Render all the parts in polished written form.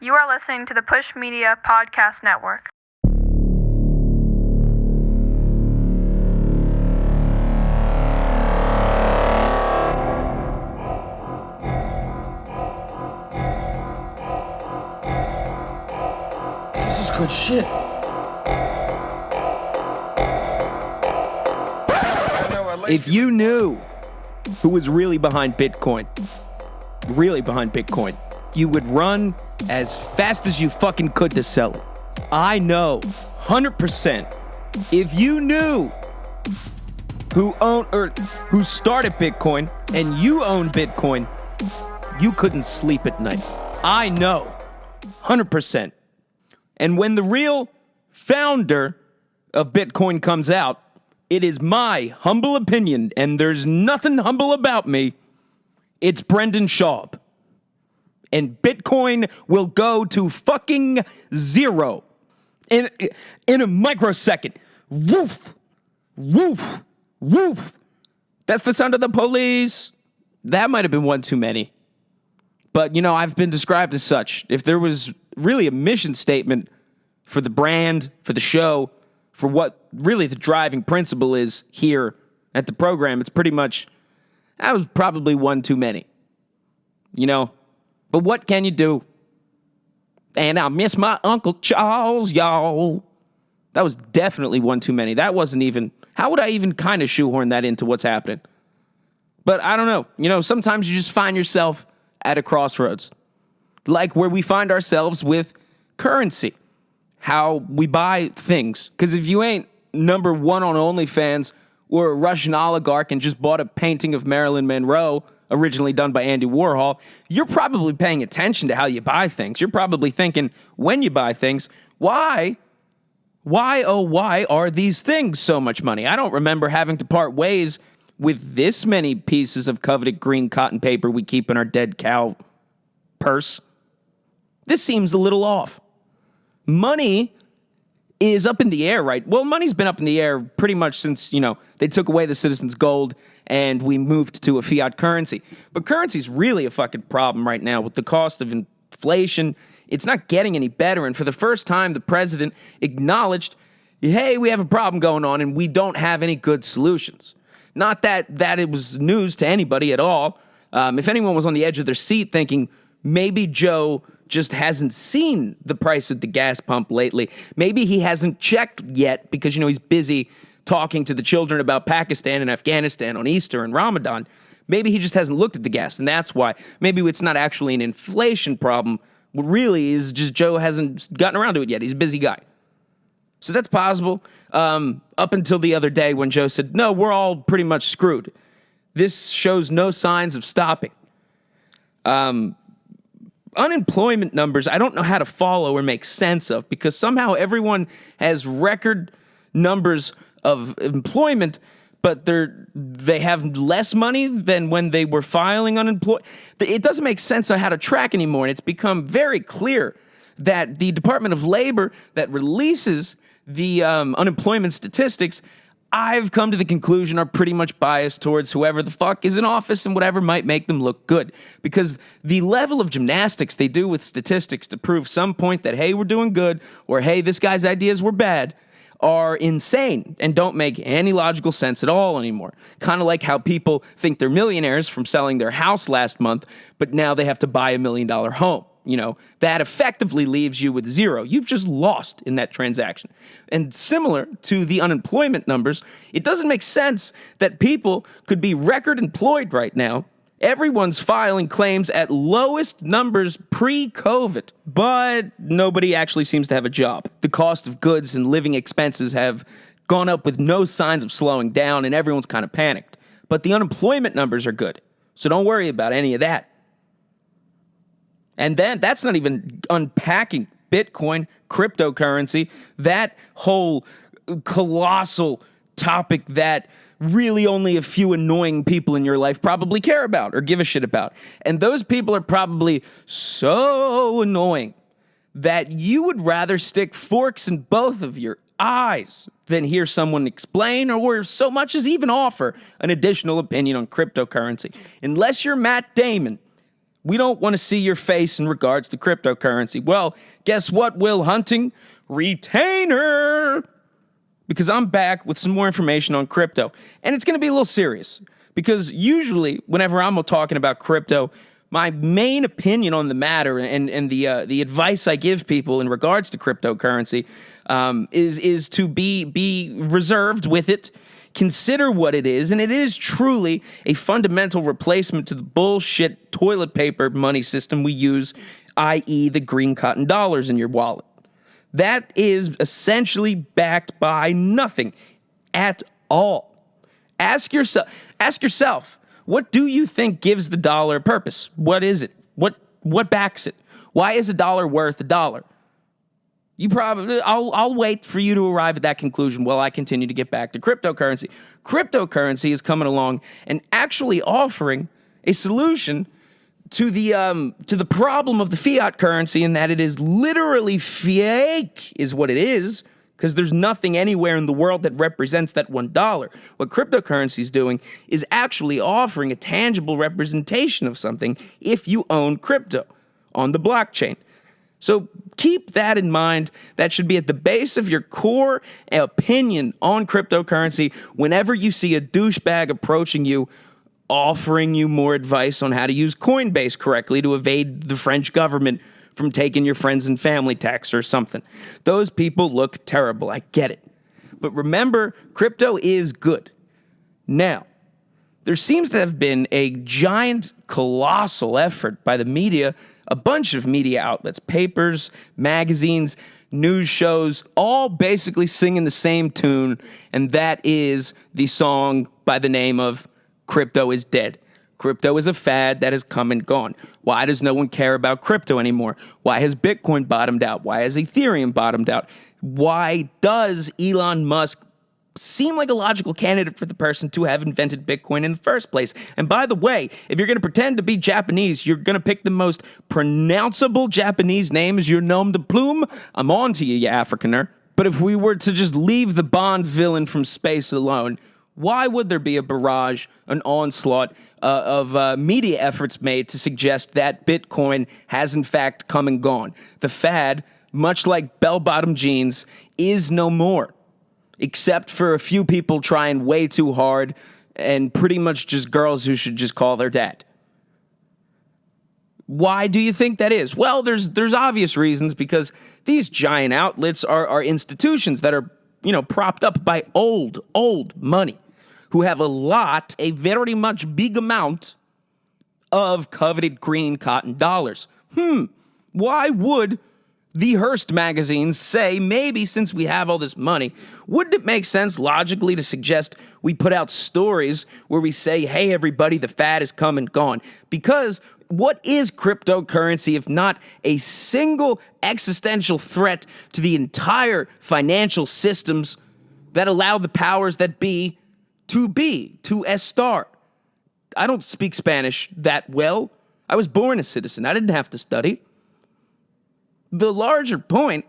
You are listening to the Push Media Podcast Network. This is good shit. If you knew who was really behind Bitcoin, you would run as fast as you fucking could to sell it. I know, 100%. If you knew who started Bitcoin and you own Bitcoin, you couldn't sleep at night. I know, 100%. And when the real founder of Bitcoin comes out, it is my humble opinion, and there's nothing humble about me, it's Brendan Schaub. And Bitcoin will go to fucking zero in a microsecond. Woof, woof, woof. That's the sound of the police. That might have been one too many. But, you know, I've been described as such. If there was really a mission statement for the brand, for the show, for what really the driving principle is here at the program, it's pretty much, that was probably one too many. You know? But what can you do? And I miss my Uncle Charles, y'all. That was definitely one too many. That wasn't even, how would I even kind of shoehorn that into what's happening? But I don't know. You know, sometimes you just find yourself at a crossroads. Like where we find ourselves with currency. How we buy things. Because if you ain't number one on OnlyFans or a Russian oligarch and just bought a painting of Marilyn Monroe, originally done by Andy Warhol, you're probably paying attention to how you buy things. You're probably thinking, when you buy things, why are these things so much money? I don't remember having to part ways with this many pieces of coveted green cotton paper we keep in our dead cow purse. This seems a little off. Money is up in the air, right? Well, money's been up in the air pretty much since, you know, they took away the citizens' gold and we moved to a fiat currency. But currency's really a fucking problem right now with the cost of inflation. It's not getting any better. And for the first time, the president acknowledged, hey, we have a problem going on and we don't have any good solutions. Not that it was news to anybody at all. If anyone was on the edge of their seat thinking, maybe Joe just hasn't seen the price at the gas pump lately. Maybe he hasn't checked yet because, you know, he's busy talking to the children about Pakistan and Afghanistan on Easter and Ramadan. Maybe he just hasn't looked at the gas, and that's why. Maybe it's not actually an inflation problem. What really is just Joe hasn't gotten around to it yet. He's a busy guy. So that's possible. Up until the other day when Joe said, no, we're all pretty much screwed. This shows no signs of stopping. Unemployment numbers, I don't know how to follow or make sense of because somehow everyone has record numbers of employment, but they have less money than when they were filing unemployment. It doesn't make sense on how to track anymore, and it's become very clear that the Department of Labor that releases the unemployment statistics, I've come to the conclusion are pretty much biased towards whoever the fuck is in office and whatever might make them look good. Because the level of gymnastics they do with statistics to prove some point that, hey, we're doing good, or hey, this guy's ideas were bad, are insane and don't make any logical sense at all anymore. Kind of like how people think they're millionaires from selling their house last month, but now they have to buy $1 million home. You know, that effectively leaves you with zero. You've just lost in that transaction. And similar to the unemployment numbers, it doesn't make sense that people could be record employed right now. Everyone's filing claims at lowest numbers pre-COVID, but nobody actually seems to have a job. The cost of goods and living expenses have gone up with no signs of slowing down, and everyone's kind of panicked. But the unemployment numbers are good, so don't worry about any of that. And then that's not even unpacking Bitcoin, cryptocurrency, that whole colossal topic that really only a few annoying people in your life probably care about or give a shit about. And those people are probably so annoying that you would rather stick forks in both of your eyes than hear someone explain or so much as even offer an additional opinion on cryptocurrency. Unless you're Matt Damon, We don't want to see your face in regards to cryptocurrency. Well, guess what, Will Hunting? Retainer! Because I'm back with some more information on crypto. And it's going to be a little serious. Because usually, whenever I'm talking about crypto, my main opinion on the matter and the advice I give people in regards to cryptocurrency is to be reserved with it, consider what it is, and it is truly a fundamental replacement to the bullshit toilet paper money system we use, i.e. the green cotton dollars in your wallet. That is essentially backed by nothing at all. Ask yourself, what do you think gives the dollar a purpose? What is it? What backs it? Why is a dollar worth a dollar? I'll wait for you to arrive at that conclusion while I continue to get back to cryptocurrency. Cryptocurrency is coming along and actually offering a solution to the problem of the fiat currency, in that it is literally fake, is what it is, because there's nothing anywhere in the world that represents that $1. What cryptocurrency is doing is actually offering a tangible representation of something if you own crypto on the blockchain. So keep that in mind. That should be at the base of your core opinion on cryptocurrency whenever you see a douchebag approaching you, offering you more advice on how to use Coinbase correctly to evade the French government from taking your friends and family tax or something. Those people look terrible. I get it. But remember, crypto is good. Now, there seems to have been a giant, colossal effort by the media, a bunch of media outlets, papers, magazines, news shows, all basically singing the same tune, and that is the song by the name of Crypto is Dead. Crypto is a fad that has come and gone. Why does no one care about crypto anymore? Why has Bitcoin bottomed out? Why has Ethereum bottomed out? Why does Elon Musk seem like a logical candidate for the person to have invented Bitcoin in the first place? And by the way, if you're going to pretend to be Japanese, you're going to pick the most pronounceable Japanese name as your nom de plume. I'm on to you, you Africaner. But if we were to just leave the Bond villain from space alone, why would there be a barrage, an onslaught of media efforts made to suggest that Bitcoin has in fact come and gone? The fad, much like bell-bottom jeans, is no more, except for a few people trying way too hard and pretty much just girls who should just call their dad. Why do you think that is? Well, there's obvious reasons, because these giant outlets are institutions that are, propped up by old money, who have a very much big amount of coveted green cotton dollars. Why would the Hearst magazine say, maybe since we have all this money, wouldn't it make sense logically to suggest we put out stories where we say, hey, everybody, the fad is come and gone? Because what is cryptocurrency if not a single existential threat to the entire financial systems that allow the powers that be to estar? I don't speak Spanish that well. I was born a citizen. I didn't have to study. The larger point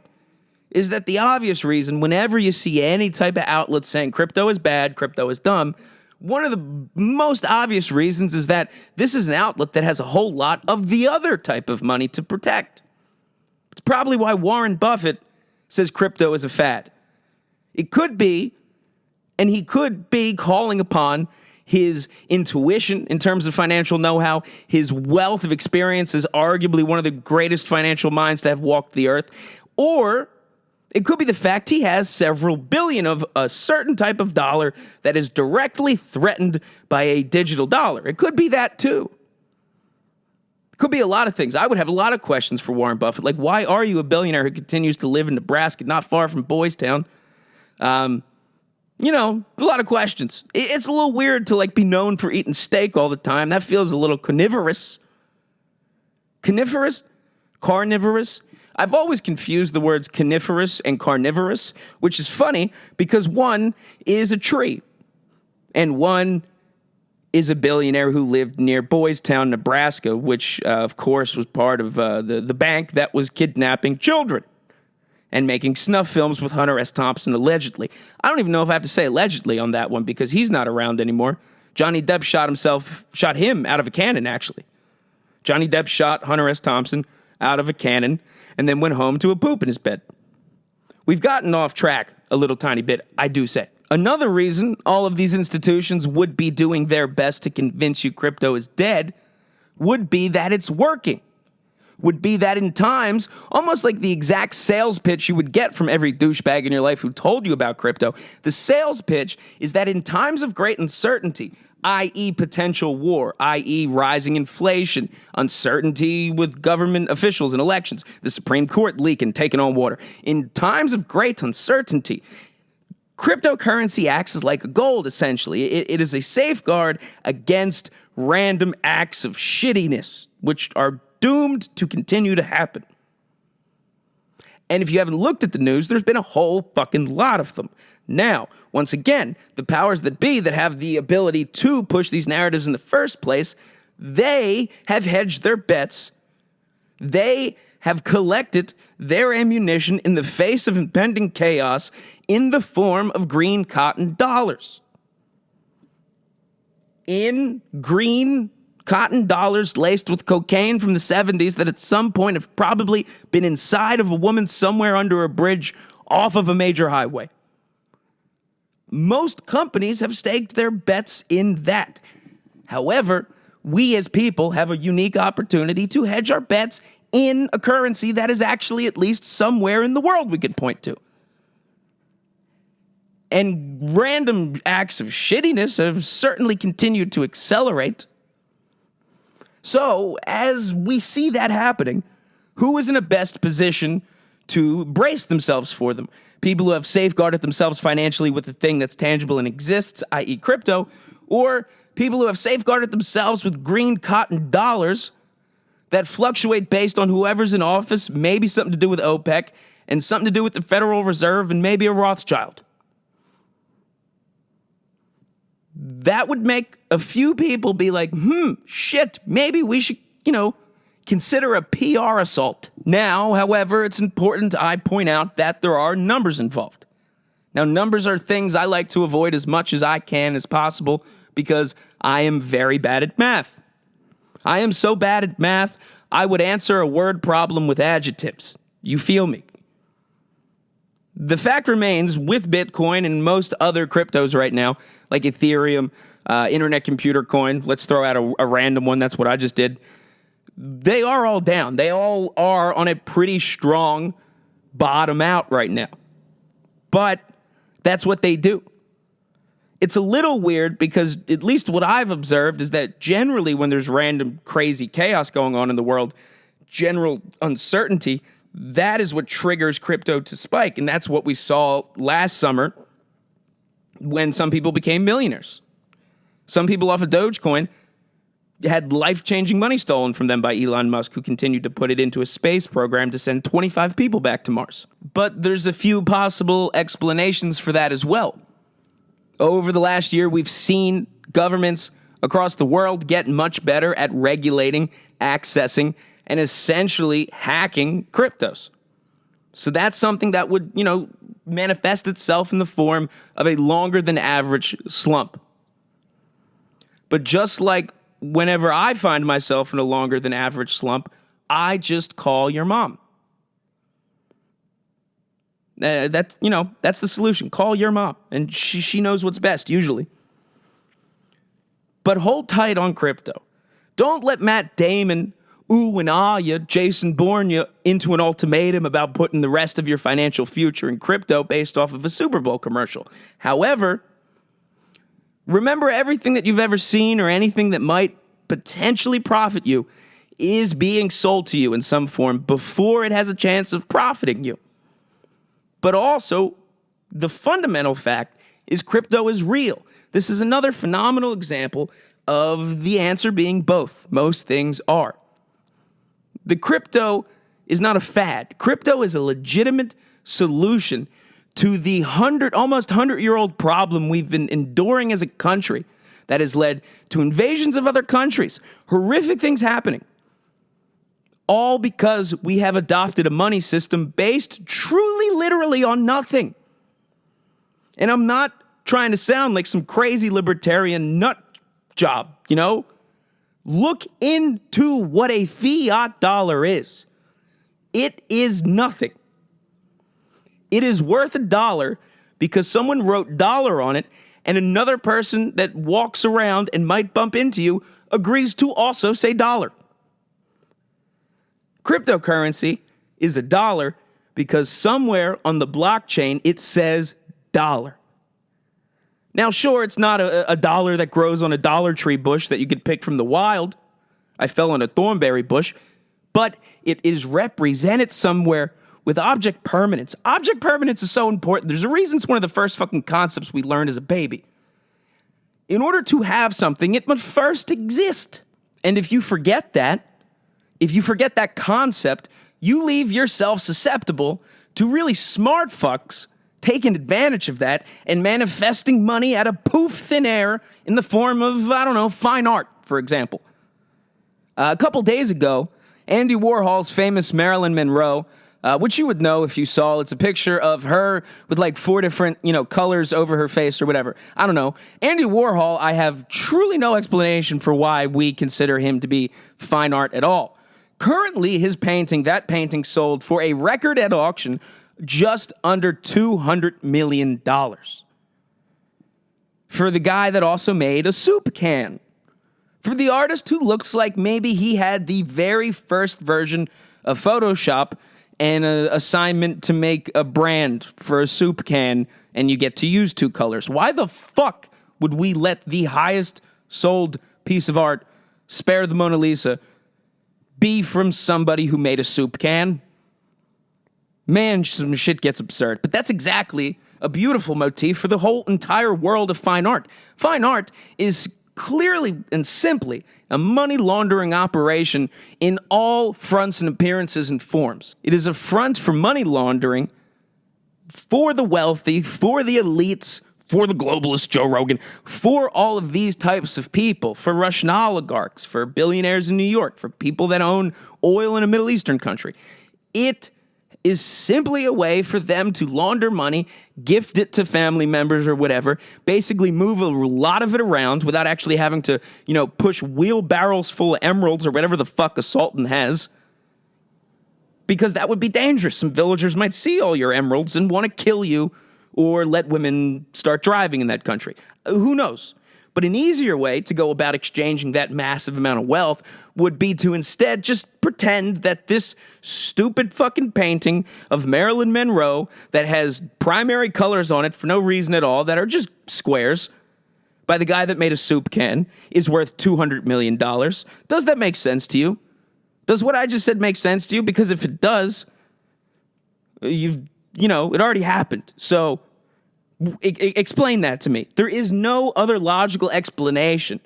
is that the obvious reason, whenever you see any type of outlet saying crypto is bad, crypto is dumb, one of the most obvious reasons is that this is an outlet that has a whole lot of the other type of money to protect. It's probably why Warren Buffett says crypto is a fad. It could be, and he could be calling upon his intuition in terms of financial know-how, his wealth of experience as arguably one of the greatest financial minds to have walked the earth, or it could be the fact he has several billion of a certain type of dollar that is directly threatened by a digital dollar. It could be that too. It could be a lot of things. I would have a lot of questions for Warren Buffett, like, why are you a billionaire who continues to live in Nebraska, not far from Boys Town? A lot of questions. It's a little weird to be known for eating steak all the time. That feels a little carnivorous. Carnivorous? I've always confused the words coniferous and carnivorous, which is funny because one is a tree and one is a billionaire who lived near Boys Town, Nebraska, which, of course, was part of the bank that was kidnapping children and making snuff films with Hunter S. Thompson, allegedly. I don't even know if I have to say allegedly on that one because he's not around anymore. Johnny Depp shot him out of a cannon, actually. Johnny Depp shot Hunter S. Thompson out of a cannon and then went home to a poop in his bed. We've gotten off track a little tiny bit, I do say. Another reason all of these institutions would be doing their best to convince you crypto is dead would be that it's working. Would be that in times, almost like the exact sales pitch you would get from every douchebag in your life who told you about crypto, the sales pitch is that in times of great uncertainty, i.e. potential war, i.e. rising inflation, uncertainty with government officials and elections, the Supreme Court leaking, taking on water. In times of great uncertainty, cryptocurrency acts as like gold, essentially. It is a safeguard against random acts of shittiness, which are doomed to continue to happen. And if you haven't looked at the news, there's been a whole fucking lot of them. Now, once again, the powers that be that have the ability to push these narratives in the first place, they have hedged their bets. They have collected their ammunition in the face of impending chaos in the form of green cotton dollars. In green cotton dollars laced with cocaine from the 70s that at some point have probably been inside of a woman somewhere under a bridge off of a major highway. Most companies have staked their bets in that. However, we as people have a unique opportunity to hedge our bets in a currency that is actually at least somewhere in the world we could point to. And random acts of shittiness have certainly continued to accelerate. So, as we see that happening, who is in a best position to brace themselves for them? People who have safeguarded themselves financially with a thing that's tangible and exists, i.e. crypto, or people who have safeguarded themselves with green cotton dollars that fluctuate based on whoever's in office, maybe something to do with OPEC, and something to do with the Federal Reserve, and maybe a Rothschild. That would make a few people be like, shit, maybe we should, consider a PR assault. Now, however, it's important I point out that there are numbers involved. Now, numbers are things I like to avoid as much as I can as possible because I am very bad at math. I am so bad at math, I would answer a word problem with adjectives. You feel me? The fact remains, with Bitcoin and most other cryptos right now, like Ethereum, Internet Computer Coin, let's throw out a random one, that's what I just did, they are all down. They all are on a pretty strong bottom out right now. But that's what they do. It's a little weird because at least what I've observed is that generally when there's random crazy chaos going on in the world, general uncertainty, that is what triggers crypto to spike. And that's what we saw last summer when some people became millionaires. Some people off of Dogecoin had life-changing money stolen from them by Elon Musk, who continued to put it into a space program to send 25 people back to Mars. But there's a few possible explanations for that as well. Over the last year, we've seen governments across the world get much better at regulating, accessing, and essentially hacking cryptos. So that's something that would, manifest itself in the form of a longer than average slump. But just like whenever I find myself in a longer than average slump, I just call your mom. That's the solution. Call your mom, and she knows what's best, usually. But hold tight on crypto. Don't let Matt Damon, and you, Jason Bourne you into an ultimatum about putting the rest of your financial future in crypto based off of a Super Bowl commercial. However, remember everything that you've ever seen or anything that might potentially profit you is being sold to you in some form before it has a chance of profiting you. But also, the fundamental fact is crypto is real. This is another phenomenal example of the answer being both. Most things are. The crypto is not a fad. Crypto is a legitimate solution to the almost 100-year-old problem we've been enduring as a country that has led to invasions of other countries, horrific things happening, all because we have adopted a money system based truly, literally on nothing. And I'm not trying to sound like some crazy libertarian nut job, Look into what a fiat dollar is. It is nothing. It is worth $1 because someone wrote dollar on it, and another person that walks around and might bump into you agrees to also say dollar. Cryptocurrency is $1 because somewhere on the blockchain it says dollar. Now, sure, it's not a dollar that grows on a Dollar Tree bush that you could pick from the wild. I fell on a thornberry bush. But it is represented somewhere with object permanence. Object permanence is so important. There's a reason it's one of the first fucking concepts we learned as a baby. In order to have something, it must first exist. And if you forget that concept, you leave yourself susceptible to really smart fucks taking advantage of that and manifesting money out of poof thin air in the form of, I don't know, fine art, for example. A couple days ago, Andy Warhol's famous Marilyn Monroe, which you would know if you saw. It's a picture of her with like 4 different, colors over her face or whatever. I don't know. Andy Warhol, I have truly no explanation for why we consider him to be fine art at all. Currently, that painting sold for a record at auction just under $200 million. For the guy that also made a soup can. For the artist who looks like maybe he had the very first version of Photoshop and an assignment to make a brand for a soup can, and you get to use 2 colors. Why the fuck would we let the highest sold piece of art, Spare the Mona Lisa, be from somebody who made a soup can? Man, some shit gets absurd. But that's exactly a beautiful motif for the whole entire world of fine art. Fine art is clearly and simply a money laundering operation in all fronts and appearances and forms. It is a front for money laundering for the wealthy, for the elites, for the globalist Joe Rogan, for all of these types of people, for Russian oligarchs, for billionaires in New York, for people that own oil in a Middle Eastern country. It is simply a way for them to launder money, gift it to family members or whatever, basically move a lot of it around without actually having to, push wheelbarrows full of emeralds or whatever the fuck a sultan has. Because that would be dangerous. Some villagers might see all your emeralds and want to kill you or let women start driving in that country. Who knows? But an easier way to go about exchanging that massive amount of wealth would be to instead just pretend that this stupid fucking painting of Marilyn Monroe that has primary colors on it for no reason at all, that are just squares, by the guy that made a soup can, is worth $200 million. Does that make sense to you? Does what I just said make sense to you? Because if it does, it already happened. So explain that to me. There is no other logical explanation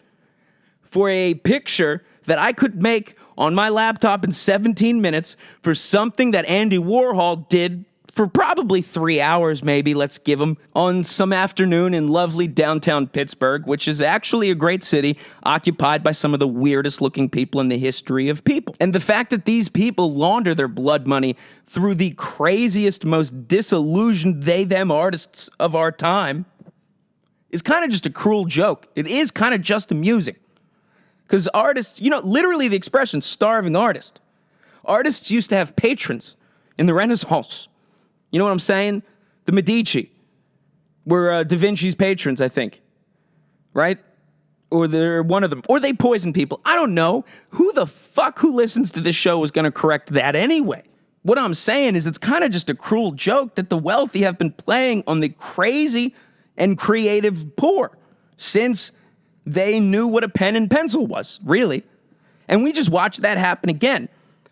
for a picture that I could make on my laptop in 17 minutes for something that Andy Warhol did for probably 3 hours, maybe, let's give him, on some afternoon in lovely downtown Pittsburgh, which is actually a great city occupied by some of the weirdest looking people in the history of people. And the fact that these people launder their blood money through the craziest, most disillusioned they-them artists of our time is kind of just a cruel joke. It is kind of just amusing. Because artists, literally the expression starving artist. Artists used to have patrons in the Renaissance. You know what I'm saying? The Medici were Da Vinci's patrons, I think. Right? Or they're one of them. Or they poisoned people. I don't know. Who the fuck who listens to this show is going to correct that anyway? What I'm saying is it's kind of just a cruel joke that the wealthy have been playing on the crazy and creative poor since they knew what a pen and pencil was, really. And we just watched that happen again.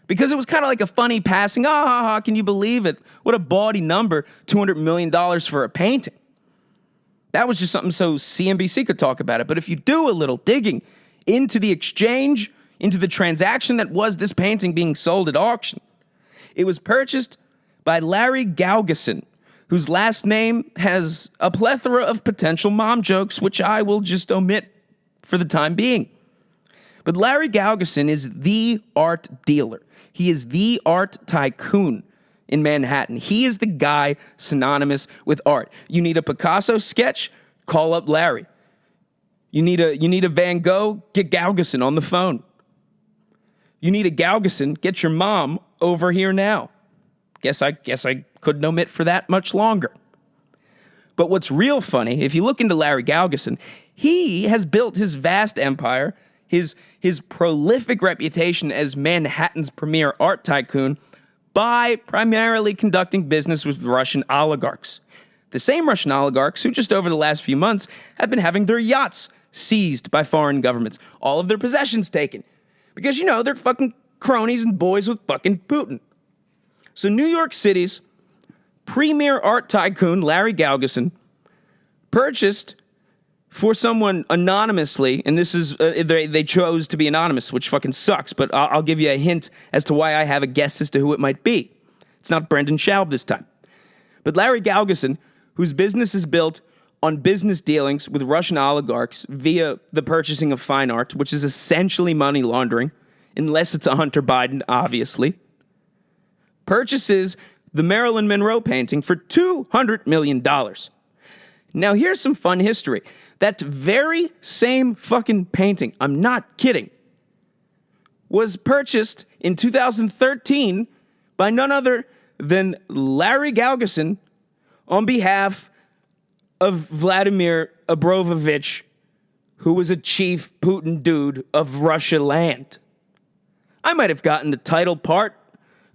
Because it was kind of like a funny passing, can you believe it? What a bawdy number, $200 million for a painting. That was just something so CNBC could talk about it. But if you do a little digging into the exchange, into the transaction that was this painting being sold at auction, it was purchased by Larry Gauguin, whose last name has a plethora of potential mom jokes, which I will just omit for the time being. But Larry Gauguin is the art dealer. He is the art tycoon in Manhattan. He is the guy synonymous with art. You need a Picasso sketch? Call up Larry. You need a Van Gogh? Get Galgison on the phone. You need a Galgison? Get your mom over here now. Guess I couldn't omit for that much longer. But what's real funny, if you look into Larry Galgison, he has built his vast empire, his prolific reputation as Manhattan's premier art tycoon by primarily conducting business with Russian oligarchs. The same Russian oligarchs who just over the last few months have been having their yachts seized by foreign governments, all of their possessions taken. Because, they're fucking cronies and boys with fucking Putin. So New York City's premier art tycoon, Larry Galgison, purchased for someone anonymously, and this is, they chose to be anonymous, which fucking sucks, but I'll give you a hint as to why I have a guess as to who it might be. It's not Brendan Schaub this time. But Larry Galgison, whose business is built on business dealings with Russian oligarchs via the purchasing of fine art, which is essentially money laundering, unless it's a Hunter Biden, obviously, purchases the Marilyn Monroe painting for $200 million. Now, here's some fun history. That very same fucking painting, I'm not kidding, was purchased in 2013 by none other than Larry Galgison on behalf of Vladimir Abrovovich, who was a chief Putin dude of Russia land. I might have gotten the title part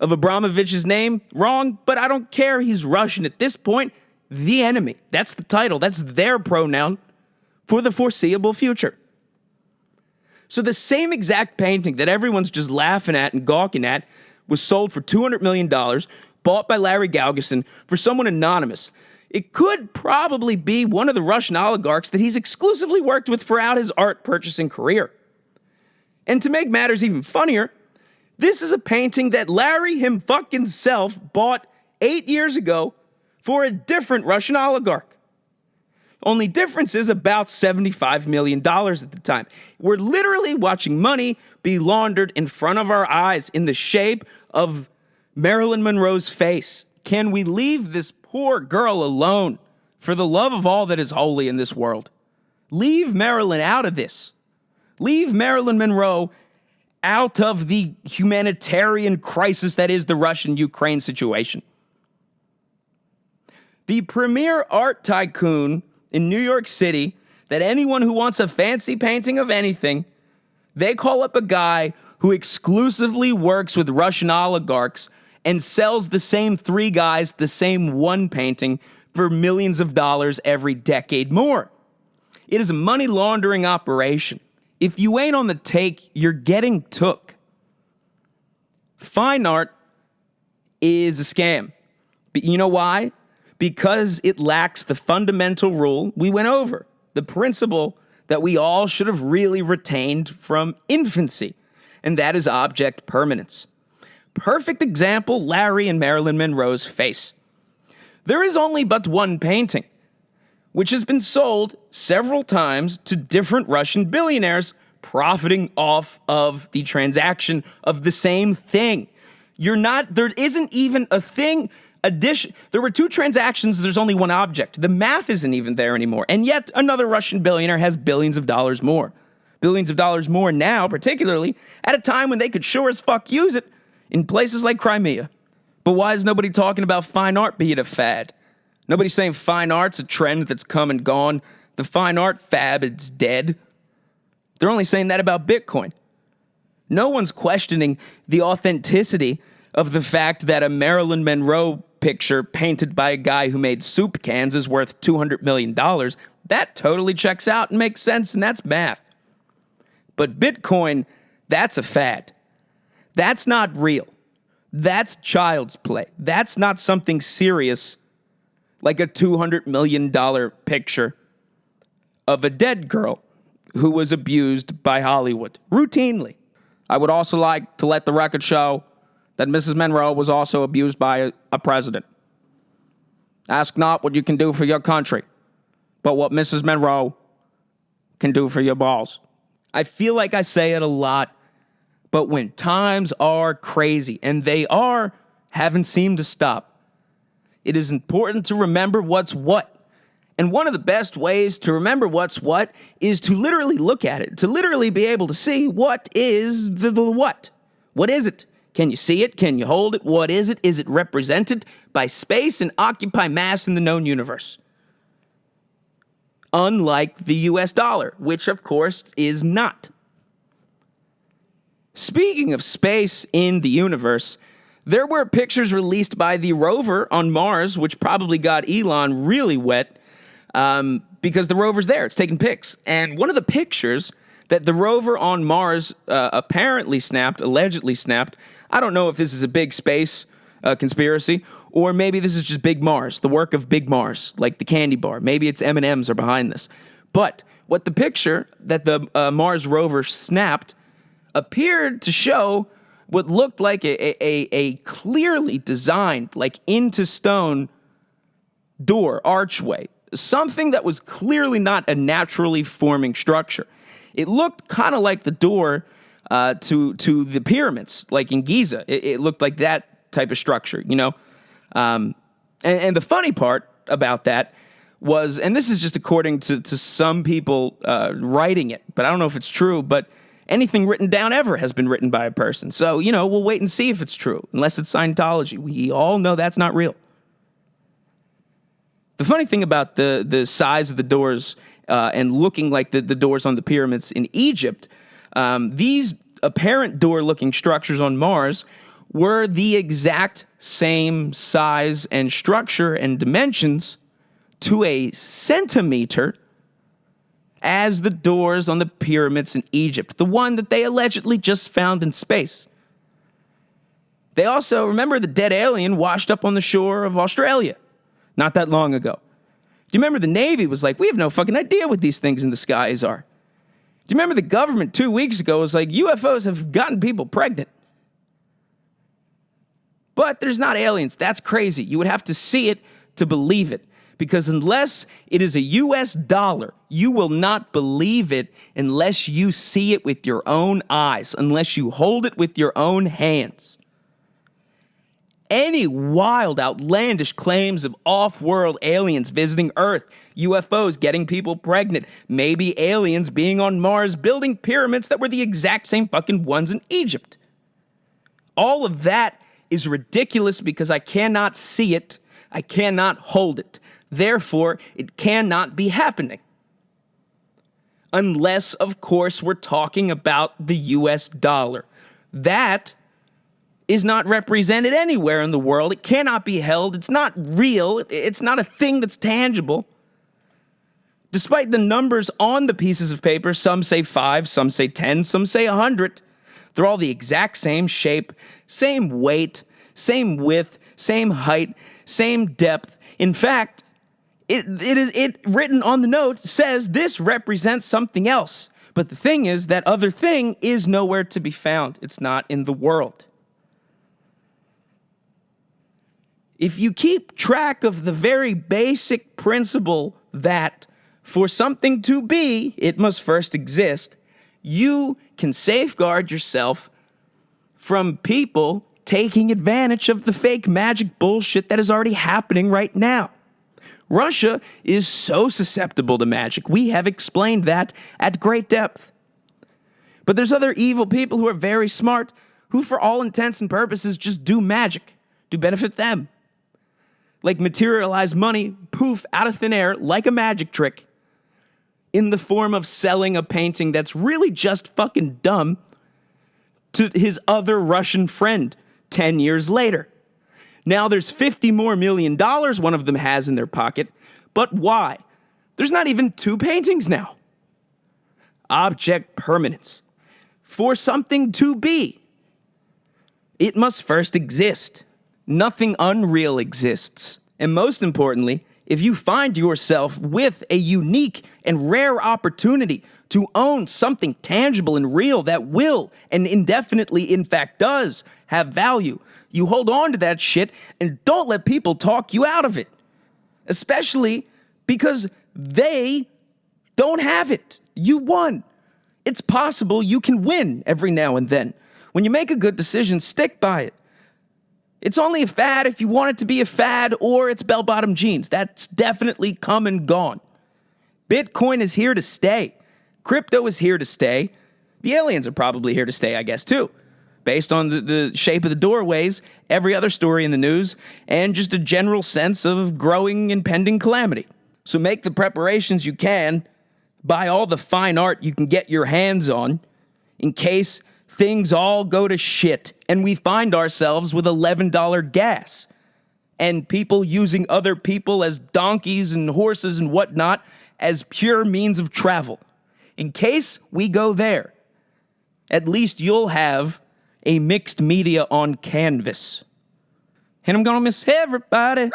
of Abramovich's name wrong, but I don't care. He's Russian at this point. The enemy. That's the title. That's their pronoun for the foreseeable future. So the same exact painting that everyone's just laughing at and gawking at was sold for $200 million, bought by Larry Galgison for someone anonymous. It could probably be one of the Russian oligarchs that he's exclusively worked with throughout his art purchasing career. And to make matters even funnier, this is a painting that Larry himself bought 8 years ago for a different Russian oligarch. Only difference is about $75 million at the time. We're literally watching money be laundered in front of our eyes in the shape of Marilyn Monroe's face. Can we leave this poor girl alone for the love of all that is holy in this world? Leave Marilyn out of this. Leave Marilyn Monroe out of the humanitarian crisis that is the Russian-Ukraine situation. The premier art tycoon in New York City that anyone who wants a fancy painting of anything, they call up a guy who exclusively works with Russian oligarchs and sells the same three guys the same one painting for millions of dollars every decade more. It is a money laundering operation. If you ain't on the take, you're getting took. Fine art is a scam. But you know why? Because it lacks the fundamental rule we went over, the principle that we all should have really retained from infancy, and that is object permanence. Perfect example, Larry and Marilyn Monroe's face. There is only but one painting, which has been sold several times to different Russian billionaires, profiting off of the transaction of the same thing. There isn't even a thing. There were two transactions, there's only one object. The math isn't even there anymore. And yet another Russian billionaire has billions of dollars more. Billions of dollars more now, particularly at a time when they could sure as fuck use it in places like Crimea. But why is nobody talking about fine art being a fad? Nobody's saying fine art's a trend that's come and gone. The fine art fad is dead. They're only saying that about Bitcoin. No one's questioning the authenticity of the fact that a Marilyn Monroe picture painted by a guy who made soup cans is worth $200 million. That totally checks out and makes sense, and that's math. But Bitcoin, that's a fad. That's not real. That's child's play. That's not something serious like a $200 million picture of a dead girl who was abused by Hollywood routinely. I would also like to let the record show that Mrs. Monroe was also abused by a president. Ask not what you can do for your country, but what Mrs. Monroe can do for your balls. I feel like I say it a lot, but when times are crazy, and they haven't seemed to stop, it is important to remember what's what. And one of the best ways to remember what's what is to literally look at it, to literally be able to see what is the what. What is it? Can you see it? Can you hold it? What is it? Is it represented by space and occupy mass in the known universe? Unlike the US dollar, which of course is not. Speaking of space in the universe, there were pictures released by the rover on Mars, which probably got Elon really wet, because the rover's there. It's taking pics. And one of the pictures that the rover on Mars allegedly snapped, I don't know if this is a big space conspiracy, or maybe this is just Big Mars, the work of Big Mars, like the candy bar. Maybe it's M&Ms are behind this. But what the picture that the Mars rover snapped appeared to show what looked like a clearly designed, like into stone door, archway, something that was clearly not a naturally forming structure. It looked kind of like the door to the pyramids, like in Giza. It looked like that type of structure, you know? And the funny part about that was, and this is just according to some people writing it, but I don't know if it's true, but anything written down ever has been written by a person. So, you know, we'll wait and see if it's true, unless it's Scientology. We all know that's not real. The funny thing about the size of the doors and looking like the doors on the pyramids in Egypt, these apparent door-looking structures on Mars were the exact same size and structure and dimensions to a centimeter as the doors on the pyramids in Egypt, the one that they allegedly just found in space. They also, remember the dead alien washed up on the shore of Australia not that long ago. Do you remember the Navy was like, we have no fucking idea what these things in the skies are? Do you remember the government 2 weeks ago was like, UFOs have gotten people pregnant? But there's not aliens. That's crazy. You would have to see it to believe it. Because unless it is a US dollar, you will not believe it unless you see it with your own eyes, unless you hold it with your own hands. Any wild, outlandish claims of off-world aliens visiting Earth, UFOs getting people pregnant, maybe aliens being on Mars building pyramids that were the exact same fucking ones in Egypt. All of that is ridiculous because I cannot see it, I cannot hold it. Therefore, it cannot be happening. Unless, of course, we're talking about the US dollar. That is not represented anywhere in the world. It cannot be held. It's not real. It's not a thing that's tangible. Despite the numbers on the pieces of paper, some say 5, some say 10, some say 100. They're all the exact same shape, same weight, same width, same height, same depth. In fact, it written on the note says this represents something else. But the thing is, that other thing is nowhere to be found. It's not in the world. If you keep track of the very basic principle that for something to be, it must first exist, you can safeguard yourself from people taking advantage of the fake magic bullshit that is already happening right now. Russia is so susceptible to magic. We have explained that at great depth. But there's other evil people who are very smart, who for all intents and purposes just do magic to benefit them. Like materialize money, poof, out of thin air, like a magic trick, in the form of selling a painting that's really just fucking dumb to his other Russian friend 10 years later. Now there's $50 million more one of them has in their pocket, but why? There's not even 2 paintings now. Object permanence. For something to be, it must first exist. Nothing unreal exists. And most importantly, if you find yourself with a unique and rare opportunity to own something tangible and real that will and indefinitely, in fact, does have value, you hold on to that shit and don't let people talk you out of it. Especially because they don't have it. You won. It's possible you can win every now and then. When you make a good decision, stick by it. It's only a fad if you want it to be a fad, or it's bell-bottom jeans. That's definitely come and gone. Bitcoin is here to stay. Crypto is here to stay. The aliens are probably here to stay, I guess, too. Based on the shape of the doorways, every other story in the news, and just a general sense of growing impending calamity. So make the preparations you can. Buy all the fine art you can get your hands on in case things all go to shit and we find ourselves with $11 gas and people using other people as donkeys and horses and whatnot as pure means of travel. In case we go there, at least you'll have a mixed media on canvas. And I'm gonna miss everybody.